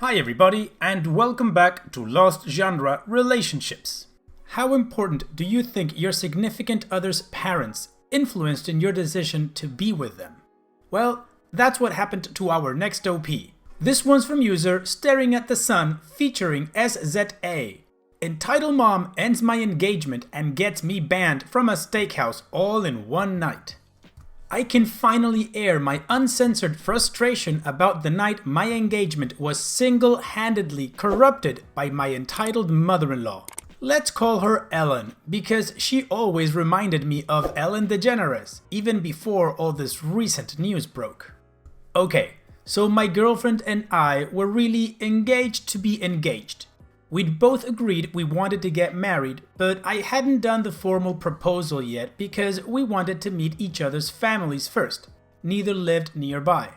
Hi everybody, and welcome back to Lost Genre Relationships. How important do you think your significant other's parents influenced in your decision to be with them? Well, that's what happened to our next OP. This one's from user Staring at the Sun featuring SZA. Entitled Mom ends my engagement and gets me banned from a steakhouse all in one night. I can finally air my uncensored frustration about the night my engagement was single-handedly corrupted by my entitled mother-in-law. Let's call her Ellen, because she always reminded me of Ellen DeGeneres, even before all this recent news broke. Okay, so my girlfriend and I were really engaged to be engaged. We'd both agreed we wanted to get married, but I hadn't done the formal proposal yet because we wanted to meet each other's families first. Neither lived nearby.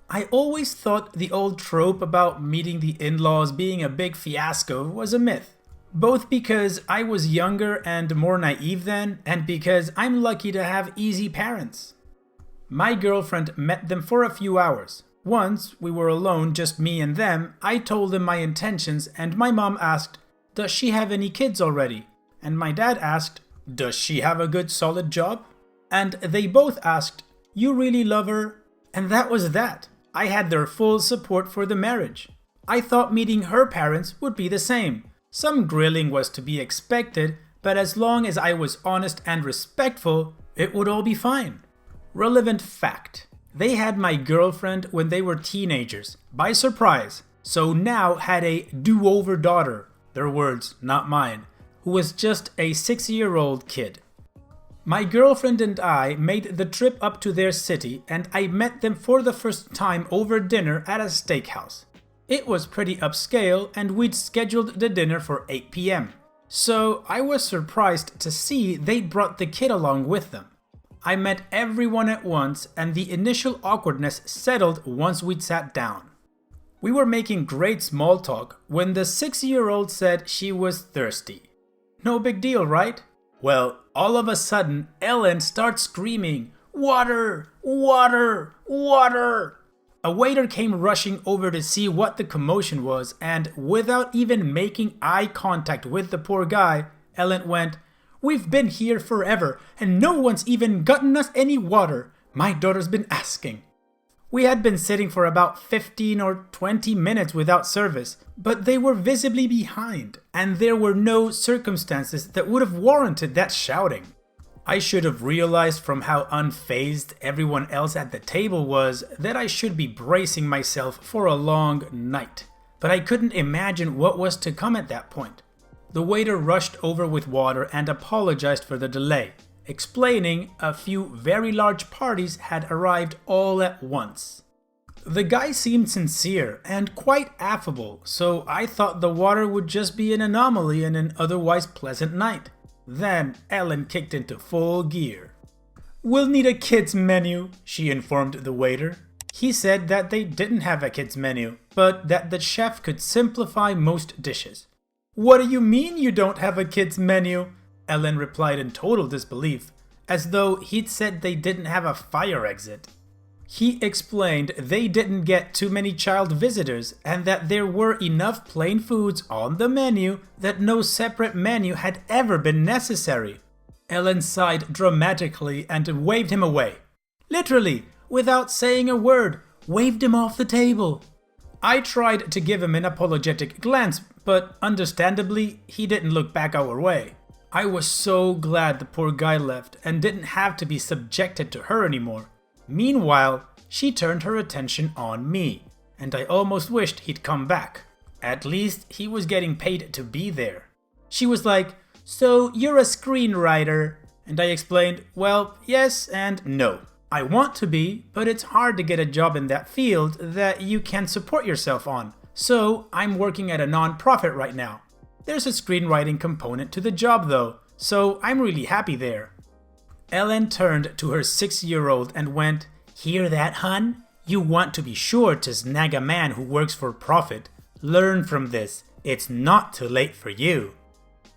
I always thought the old trope about meeting the in-laws being a big fiasco was a myth. Both because I was younger and more naive then, and because I'm lucky to have easy parents. My girlfriend met them for a few hours. Once we were alone, just me and them, I told them my intentions and my mom asked, "Does she have any kids already?" And my dad asked, "Does she have a good solid job?" And they both asked, "You really love her?" And that was that. I had their full support for the marriage. I thought meeting her parents would be the same. Some grilling was to be expected, but as long as I was honest and respectful, it would all be fine. Relevant fact. They had my girlfriend when they were teenagers, by surprise, so now had a do-over daughter, their words, not mine, who was just a 6-year-old kid. My girlfriend and I made the trip up to their city and I met them for the first time over dinner at a steakhouse. It was pretty upscale and we'd scheduled the dinner for 8 p.m. So I was surprised to see they'd brought the kid along with them. I met everyone at once and the initial awkwardness settled once we'd sat down. We were making great small talk when the 6-year-old said she was thirsty. No big deal, right? Well, all of a sudden, Ellen starts screaming, "Water! Water! Water!" A waiter came rushing over to see what the commotion was and without even making eye contact with the poor guy, Ellen went, "We've been here forever, and no one's even gotten us any water. My daughter's been asking." We had been sitting for about 15 or 20 minutes without service, but they were visibly behind, and there were no circumstances that would have warranted that shouting. I should have realized from how unfazed everyone else at the table was that I should be bracing myself for a long night, but I couldn't imagine what was to come at that point. The waiter rushed over with water and apologized for the delay, explaining a few very large parties had arrived all at once. The guy seemed sincere and quite affable, so I thought the water would just be an anomaly in an otherwise pleasant night. Then Ellen kicked into full gear. "We'll need a kids menu," she informed the waiter. He said that they didn't have a kids menu, but that the chef could simplify most dishes. "What do you mean you don't have a kids menu?" Ellen replied in total disbelief, as though he'd said they didn't have a fire exit. He explained they didn't get too many child visitors and that there were enough plain foods on the menu that no separate menu had ever been necessary. Ellen sighed dramatically and waved him away. Literally, without saying a word, waved him off the table. I tried to give him an apologetic glance, but understandably, he didn't look back our way. I was so glad the poor guy left and didn't have to be subjected to her anymore. Meanwhile, she turned her attention on me, and I almost wished he'd come back. At least he was getting paid to be there. She was like, "So you're a screenwriter?" And I explained, well, yes and no. I want to be, but it's hard to get a job in that field that you can support yourself on. So I'm working at a non-profit right now. There's a screenwriting component to the job though, so I'm really happy there. Ellen turned to her 6-year-old and went, "Hear that, hun? You want to be sure to snag a man who works for profit. Learn from this. It's not too late for you."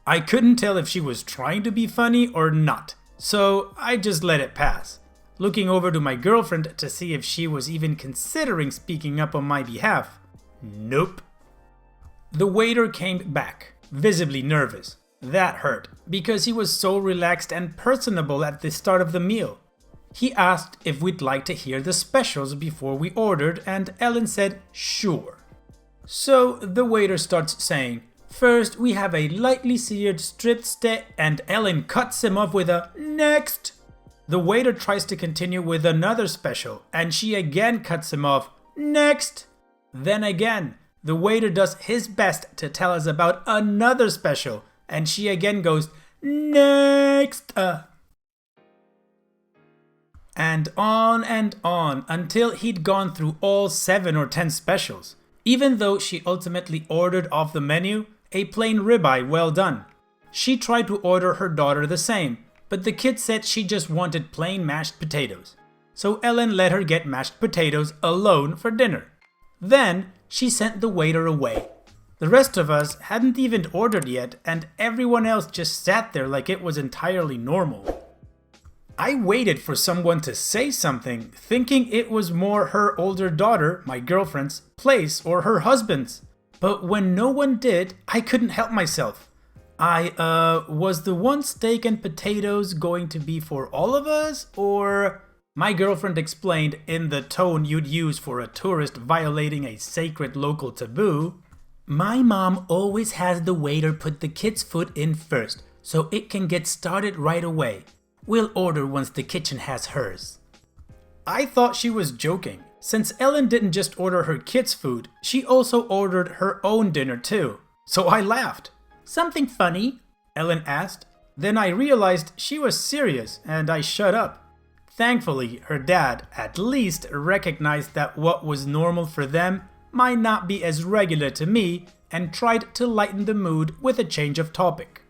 I couldn't tell if she was trying to be funny or not, so I just let it pass, looking over to my girlfriend to see if she was even considering speaking up on my behalf. Nope. The waiter came back, visibly nervous. That hurt, because he was so relaxed and personable at the start of the meal. He asked if we'd like to hear the specials before we ordered, and Ellen said sure. So the waiter starts saying, "First we have a lightly seared strip steak," and Ellen cuts him off with a "next." The waiter tries to continue with another special, and she again cuts him off, "next." Then again, the waiter does his best to tell us about another special, and she again goes, "next." And on until he'd gone through all 7 or 10 specials, even though she ultimately ordered off the menu a plain ribeye well done. She tried to order her daughter the same, but the kid said she just wanted plain mashed potatoes. So Ellen let her get mashed potatoes alone for dinner. Then she sent the waiter away. The rest of us hadn't even ordered yet, and everyone else just sat there like it was entirely normal. I waited for someone to say something, thinking it was more her older daughter, my girlfriend's, place or her husband's. But when no one did, I couldn't help myself. Was the one steak and potatoes going to be for all of us, or? My girlfriend explained in the tone you'd use for a tourist violating a sacred local taboo. "My mom always has the waiter put the kids' food in first, so it can get started right away. We'll order once the kitchen has hers." I thought she was joking, since Ellen didn't just order her kids' food, she also ordered her own dinner too. So I laughed. "Something funny?" Ellen asked. Then I realized she was serious, and I shut up. Thankfully, her dad at least recognized that what was normal for them might not be as regular to me, and tried to lighten the mood with a change of topic.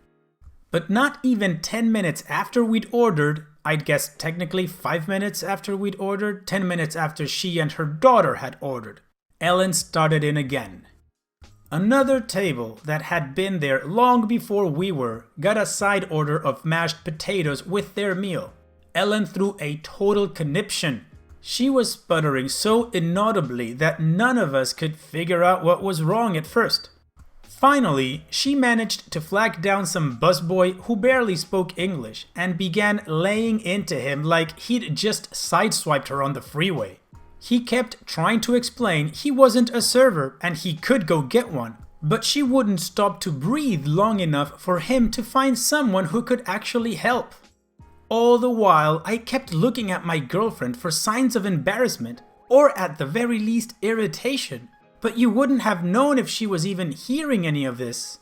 But not even 10 minutes after we'd ordered, I'd guess technically 5 minutes after we'd ordered, 10 minutes after she and her daughter had ordered, Ellen started in again. Another table that had been there long before we were got a side order of mashed potatoes with their meal. Ellen threw a total conniption. She was sputtering so inaudibly that none of us could figure out what was wrong at first. Finally, she managed to flag down some busboy who barely spoke English and began laying into him like he'd just sideswiped her on the freeway. He kept trying to explain he wasn't a server and he could go get one, but she wouldn't stop to breathe long enough for him to find someone who could actually help. All the while, I kept looking at my girlfriend for signs of embarrassment, or at the very least irritation. But you wouldn't have known if she was even hearing any of this.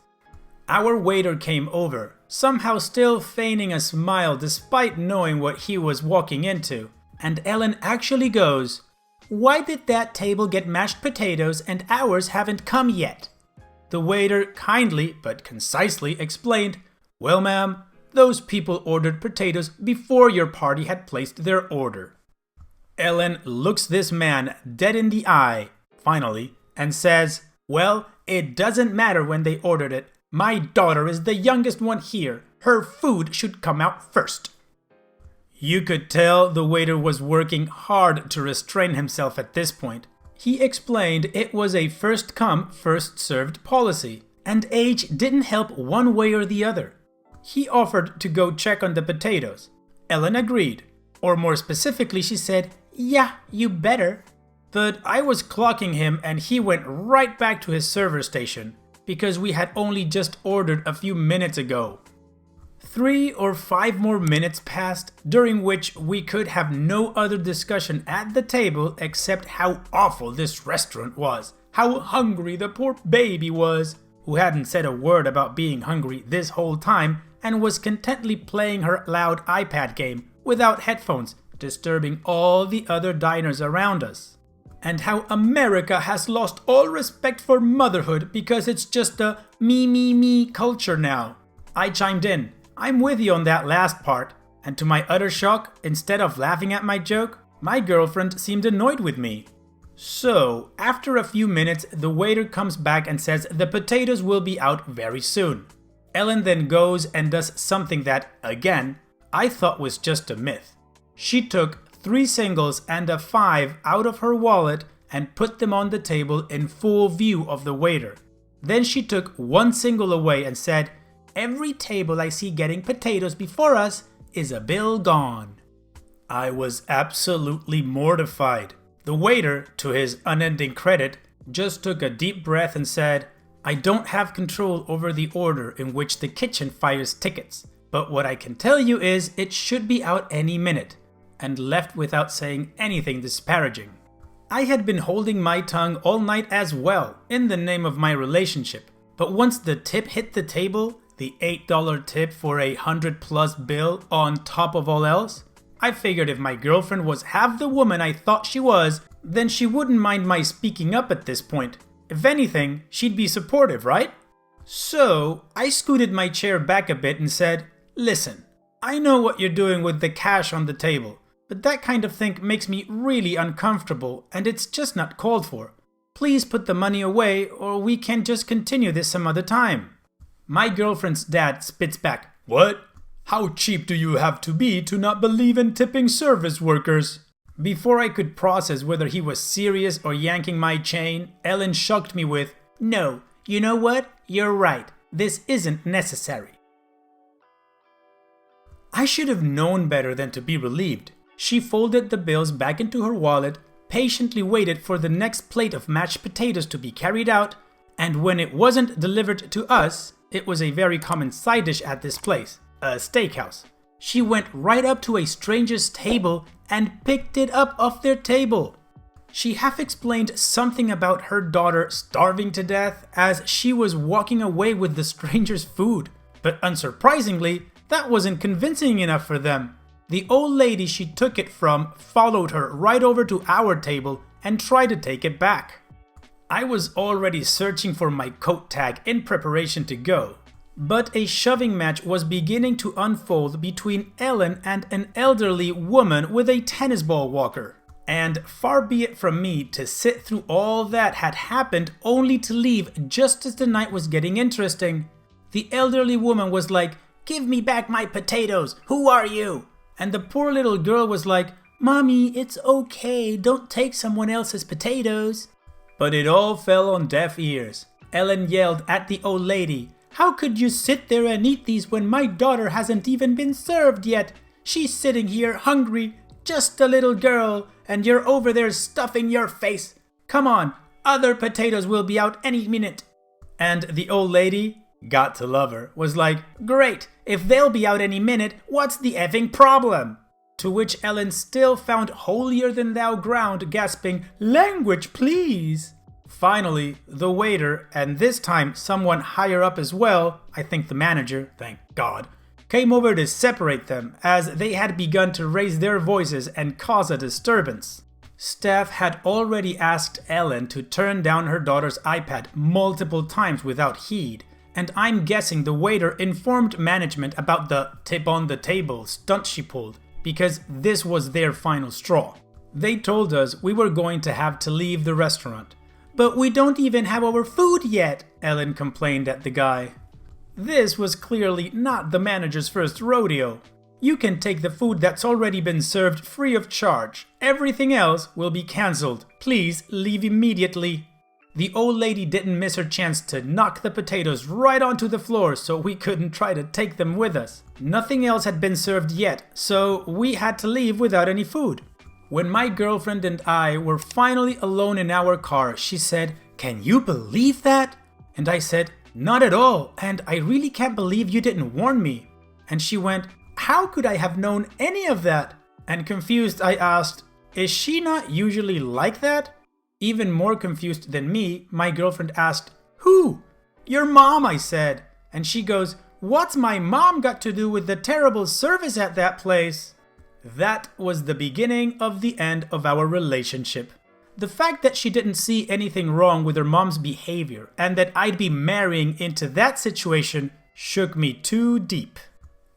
Our waiter came over, somehow still feigning a smile despite knowing what he was walking into. And Ellen actually goes, "Why did that table get mashed potatoes and ours haven't come yet?" The waiter kindly but concisely explained, "Well, ma'am, those people ordered potatoes before your party had placed their order." Ellen looks this man dead in the eye, finally, and says, "Well, it doesn't matter when they ordered it. My daughter is the youngest one here. Her food should come out first." You could tell the waiter was working hard to restrain himself at this point. He explained it was a first come, first served policy, and age didn't help one way or the other. He offered to go check on the potatoes. Ellen agreed, or more specifically she said, "Yeah, you better." But I was clocking him and he went right back to his server station, because we had only just ordered a few minutes ago. 3 or 5 more minutes passed, during which we could have no other discussion at the table except how awful this restaurant was, how hungry the poor baby was, who hadn't said a word about being hungry this whole time and was contently playing her loud iPad game without headphones, disturbing all the other diners around us. And how America has lost all respect for motherhood because it's just a me culture now. I chimed in. I'm with you on that last part. And to my utter shock, instead of laughing at my joke, my girlfriend seemed annoyed with me. So, after a few minutes, the waiter comes back and says the potatoes will be out very soon. Ellen then goes and does something that, again, I thought was just a myth. She took 3 singles and a 5 out of her wallet and put them on the table in full view of the waiter. Then she took one single away and said, "Every table I see getting potatoes before us is a bill gone." I was absolutely mortified. The waiter, to his unending credit, just took a deep breath and said, "I don't have control over the order in which the kitchen fires tickets, but what I can tell you is it should be out any minute," and left without saying anything disparaging. I had been holding my tongue all night as well, in the name of my relationship, but once the tip hit the table, the $8 tip for a $100+ bill on top of all else, I figured if my girlfriend was half the woman I thought she was, then she wouldn't mind my speaking up at this point. If anything, she'd be supportive, right? So, I scooted my chair back a bit and said, "Listen, I know what you're doing with the cash on the table, but that kind of thing makes me really uncomfortable and it's just not called for. Please put the money away or we can just continue this some other time." My girlfriend's dad spits back, "What? How cheap do you have to be to not believe in tipping service workers?" Before I could process whether he was serious or yanking my chain, Ellen shocked me with, "No, you know what? You're right. This isn't necessary." I should have known better than to be relieved. She folded the bills back into her wallet, patiently waited for the next plate of mashed potatoes to be carried out, and when it wasn't delivered to us, it was a very common side dish at this place, a steakhouse. She went right up to a stranger's table and picked it up off their table. She half explained something about her daughter starving to death as she was walking away with the stranger's food, but unsurprisingly, that wasn't convincing enough for them. The old lady she took it from followed her right over to our table and tried to take it back. I was already searching for my coat tag in preparation to go, but a shoving match was beginning to unfold between Ellen and an elderly woman with a tennis ball walker. And far be it from me to sit through all that had happened only to leave just as the night was getting interesting. The elderly woman was like, "Give me back my potatoes, who are you?" And the poor little girl was like, "Mommy, it's okay, don't take someone else's potatoes." But it all fell on deaf ears. Ellen yelled at the old lady, "How could you sit there and eat these when my daughter hasn't even been served yet? She's sitting here hungry, just a little girl, and you're over there stuffing your face. Come on, other potatoes will be out any minute." And the old lady, got to love her, was like, "Great, if they'll be out any minute, what's the effing problem?" To which Ellen still found holier than thou ground, gasping, "Language, please." Finally, the waiter, and this time someone higher up as well, I think the manager, thank God, came over to separate them as they had begun to raise their voices and cause a disturbance. Staff had already asked Ellen to turn down her daughter's iPad multiple times without heed, and I'm guessing the waiter informed management about the tip on the table stunt she pulled, because this was their final straw. They told us we were going to have to leave the restaurant. "But we don't even have our food yet," Ellen complained at the guy. This was clearly not the manager's first rodeo. "You can take the food that's already been served free of charge. Everything else will be cancelled. Please leave immediately." The old lady didn't miss her chance to knock the potatoes right onto the floor so we couldn't try to take them with us. Nothing else had been served yet, so we had to leave without any food. When my girlfriend and I were finally alone in our car, she said, "Can you believe that?" And I said, "Not at all, and I really can't believe you didn't warn me." And she went, "How could I have known any of that?" And confused, I asked, "Is she not usually like that?" Even more confused than me, my girlfriend asked, "Who?" "Your mom," I said. And she goes, "What's my mom got to do with the terrible service at that place?" That was the beginning of the end of our relationship. The fact that she didn't see anything wrong with her mom's behavior and that I'd be marrying into that situation shook me too deep.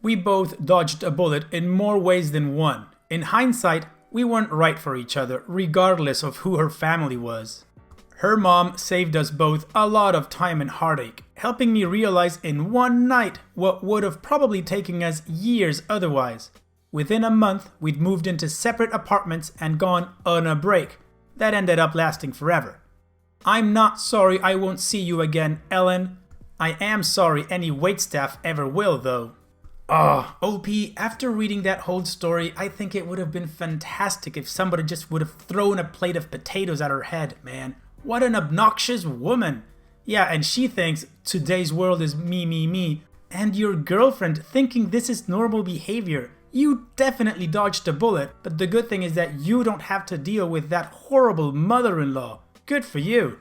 We both dodged a bullet in more ways than one. In hindsight, we weren't right for each other, regardless of who her family was. Her mom saved us both a lot of time and heartache, helping me realize in one night what would have probably taken us years otherwise. Within a month, we'd moved into separate apartments and gone on a break. That ended up lasting forever. I'm not sorry I won't see you again, Ellen. I am sorry any waitstaff ever will, though. OP, after reading that whole story, I think it would have been fantastic if somebody just would have thrown a plate of potatoes at her head, man. What an obnoxious woman. Yeah, and she thinks today's world is me, me, me. And your girlfriend thinking this is normal behavior. You definitely dodged a bullet, but the good thing is that you don't have to deal with that horrible mother-in-law. Good for you.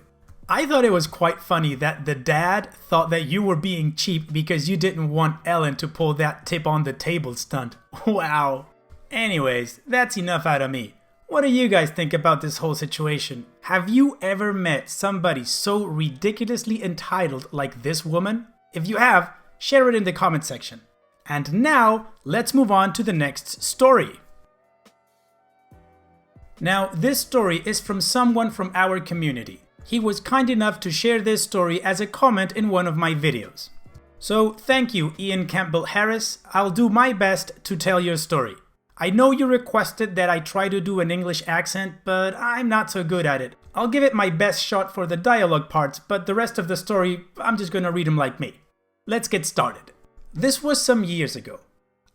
I thought it was quite funny that the dad thought that you were being cheap because you didn't want Ellen to pull that tip on the table stunt. Wow. Anyways, that's enough out of me. What do you guys think about this whole situation? Have you ever met somebody so ridiculously entitled like this woman? If you have, share it in the comment section. And now, let's move on to the next story. Now, this story is from someone from our community. He was kind enough to share this story as a comment in one of my videos. So, thank you, Ian Campbell Harris. I'll do my best to tell your story. I know you requested that I try to do an English accent, but I'm not so good at it. I'll give it my best shot for the dialogue parts, but the rest of the story, I'm just gonna read them like me. Let's get started. This was some years ago.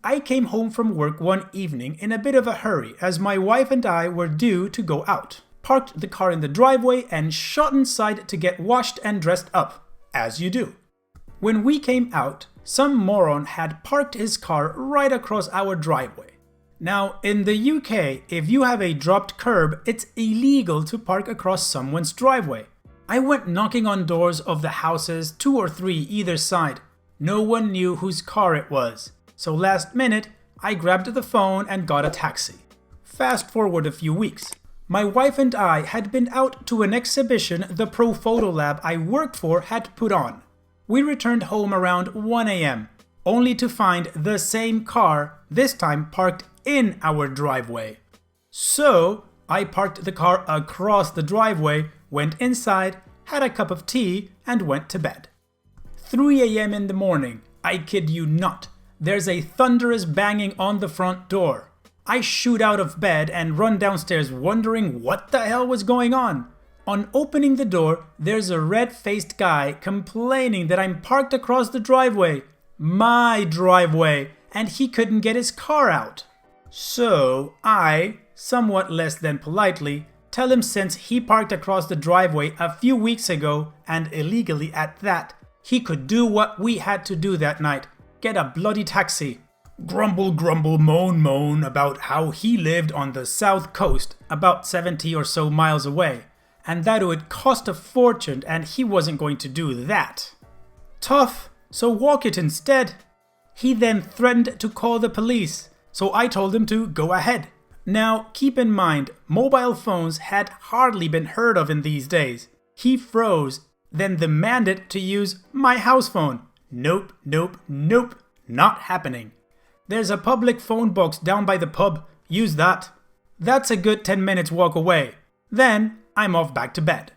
I came home from work one evening in a bit of a hurry as my wife and I were due to go out. Parked the car in the driveway and shot inside to get washed and dressed up, as you do. When we came out, some moron had parked his car right across our driveway. Now, in the UK, if you have a dropped curb, it's illegal to park across someone's driveway. I went knocking on doors of the houses, 2 or 3 either side. No one knew whose car it was. So last minute, I grabbed the phone and got a taxi. Fast forward a few weeks. My wife and I had been out to an exhibition the Pro Photo Lab I worked for had put on. We returned home around 1 a.m., only to find the same car, this time parked in our driveway. So, I parked the car across the driveway, went inside, had a cup of tea, and went to bed. 3 a.m. in the morning, I kid you not, there's a thunderous banging on the front door. I shoot out of bed and run downstairs wondering what the hell was going on. On opening the door, there's a red-faced guy complaining that I'm parked across the driveway, my driveway, and he couldn't get his car out. So I, somewhat less than politely, tell him since he parked across the driveway a few weeks ago, and illegally at that, he could do what we had to do that night, get a bloody taxi. Grumble, grumble, moan, moan about how he lived on the south coast, about 70 or so miles away, and that it would cost a fortune and he wasn't going to do that. Tough, so walk it instead. He then threatened to call the police, so I told him to go ahead. Now, keep in mind, mobile phones had hardly been heard of in these days. He froze, then demanded to use my house phone. Nope, nope, nope, not happening. There's a public phone box down by the pub, use that. That's a good 10 minutes walk away. Then, I'm off back to bed.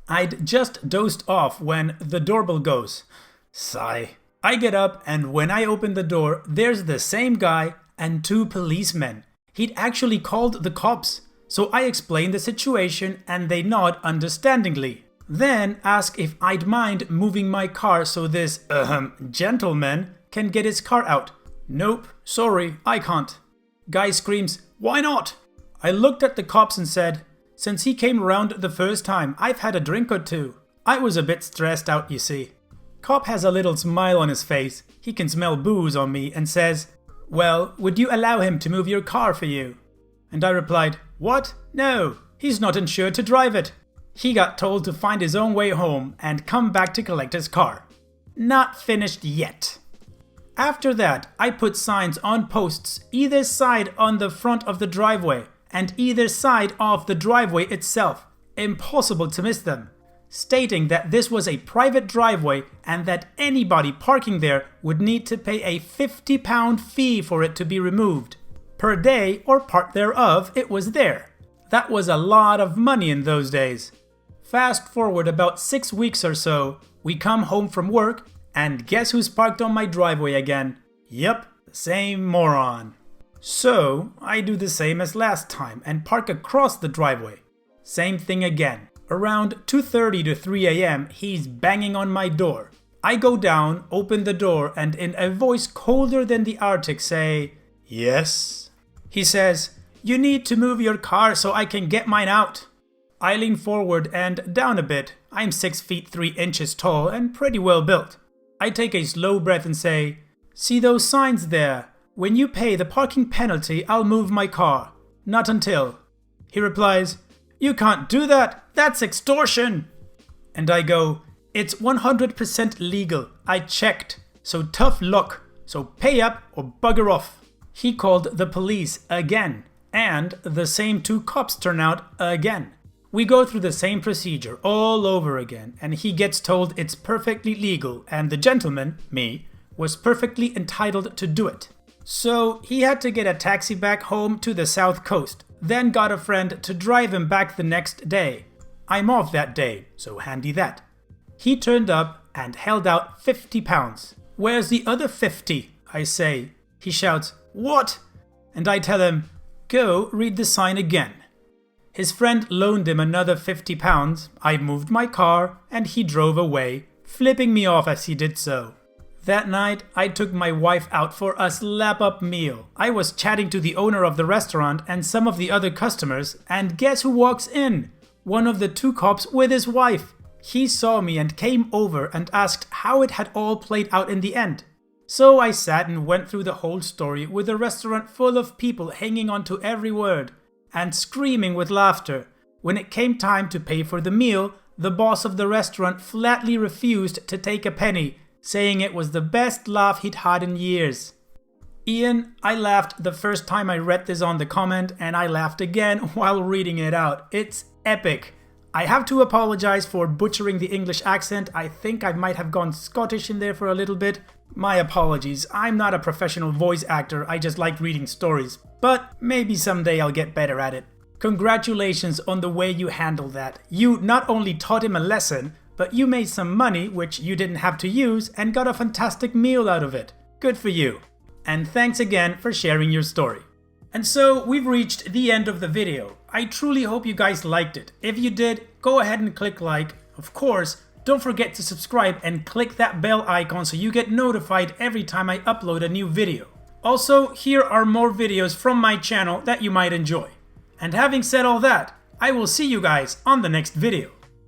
I'd just dozed off when the doorbell goes. Sigh. I get up and when I open the door, there's the same guy and 2 policemen. He'd actually called the cops. So I explain the situation and they nod understandingly. Then ask if I'd mind moving my car so this, gentleman can get his car out. Nope, sorry, I can't. Guy screams, why not? I looked at the cops and said, since he came around the first time, I've had a drink or 2. I was a bit stressed out, you see. Cop has a little smile on his face. He can smell booze on me and says, well, would you allow him to move your car for you? And I replied, what? No, he's not insured to drive it. He got told to find his own way home and come back to collect his car. Not finished yet. After that, I put signs on posts either side on the front of the driveway and either side of the driveway itself, impossible to miss them, stating that this was a private driveway and that anybody parking there would need to pay a £50 fee for it to be removed. Per day or part thereof, it was there. That was a lot of money in those days. Fast forward about 6 weeks or so, we come home from work, and guess who's parked on my driveway again? Yep, the same moron. So, I do the same as last time and park across the driveway. Same thing again. Around 2:30 to 3 a.m., he's banging on my door. I go down, open the door, and in a voice colder than the Arctic say, "Yes?" He says, "You need to move your car so I can get mine out." I lean forward and down a bit. I'm 6 feet 3 inches tall and pretty well built. I take a slow breath and say, "See those signs there? When you pay the parking penalty, I'll move my car. Not until." He replies, "You can't do that. That's extortion." And I go, "It's 100% legal. I checked. So tough luck. So pay up or bugger off." He called the police again, and the same 2 cops turn out again. We go through the same procedure all over again, and he gets told it's perfectly legal, and the gentleman, me, was perfectly entitled to do it. So he had to get a taxi back home to the South Coast, then got a friend to drive him back the next day. I'm off that day, so handy that. He turned up and held out £50. "Where's the other 50? I say. He shouts, "What?" And I tell him, "Go read the sign again." His friend loaned him another £50. I moved my car and he drove away, flipping me off as he did so. That night, I took my wife out for a slap-up meal. I was chatting to the owner of the restaurant and some of the other customers, and guess who walks in? One of the 2 cops with his wife. He saw me and came over and asked how it had all played out in the end. So I sat and went through the whole story with a restaurant full of people hanging on to every word and screaming with laughter. When it came time to pay for the meal, the boss of the restaurant flatly refused to take a penny, saying it was the best laugh he'd had in years. Ian, I laughed the first time I read this on the comment, and I laughed again while reading it out. It's epic. I have to apologize for butchering the English accent. I think I might have gone Scottish in there for a little bit. My apologies. I'm not a professional voice actor. I just like reading stories. But maybe someday I'll get better at it. Congratulations on the way you handled that. You not only taught him a lesson, but you made some money, which you didn't have to use, and got a fantastic meal out of it. Good for you. And thanks again for sharing your story. And so we've reached the end of the video. I truly hope you guys liked it. If you did, go ahead and click like. Of course, don't forget to subscribe and click that bell icon so you get notified every time I upload a new video. Also, here are more videos from my channel that you might enjoy. And having said all that, I will see you guys on the next video.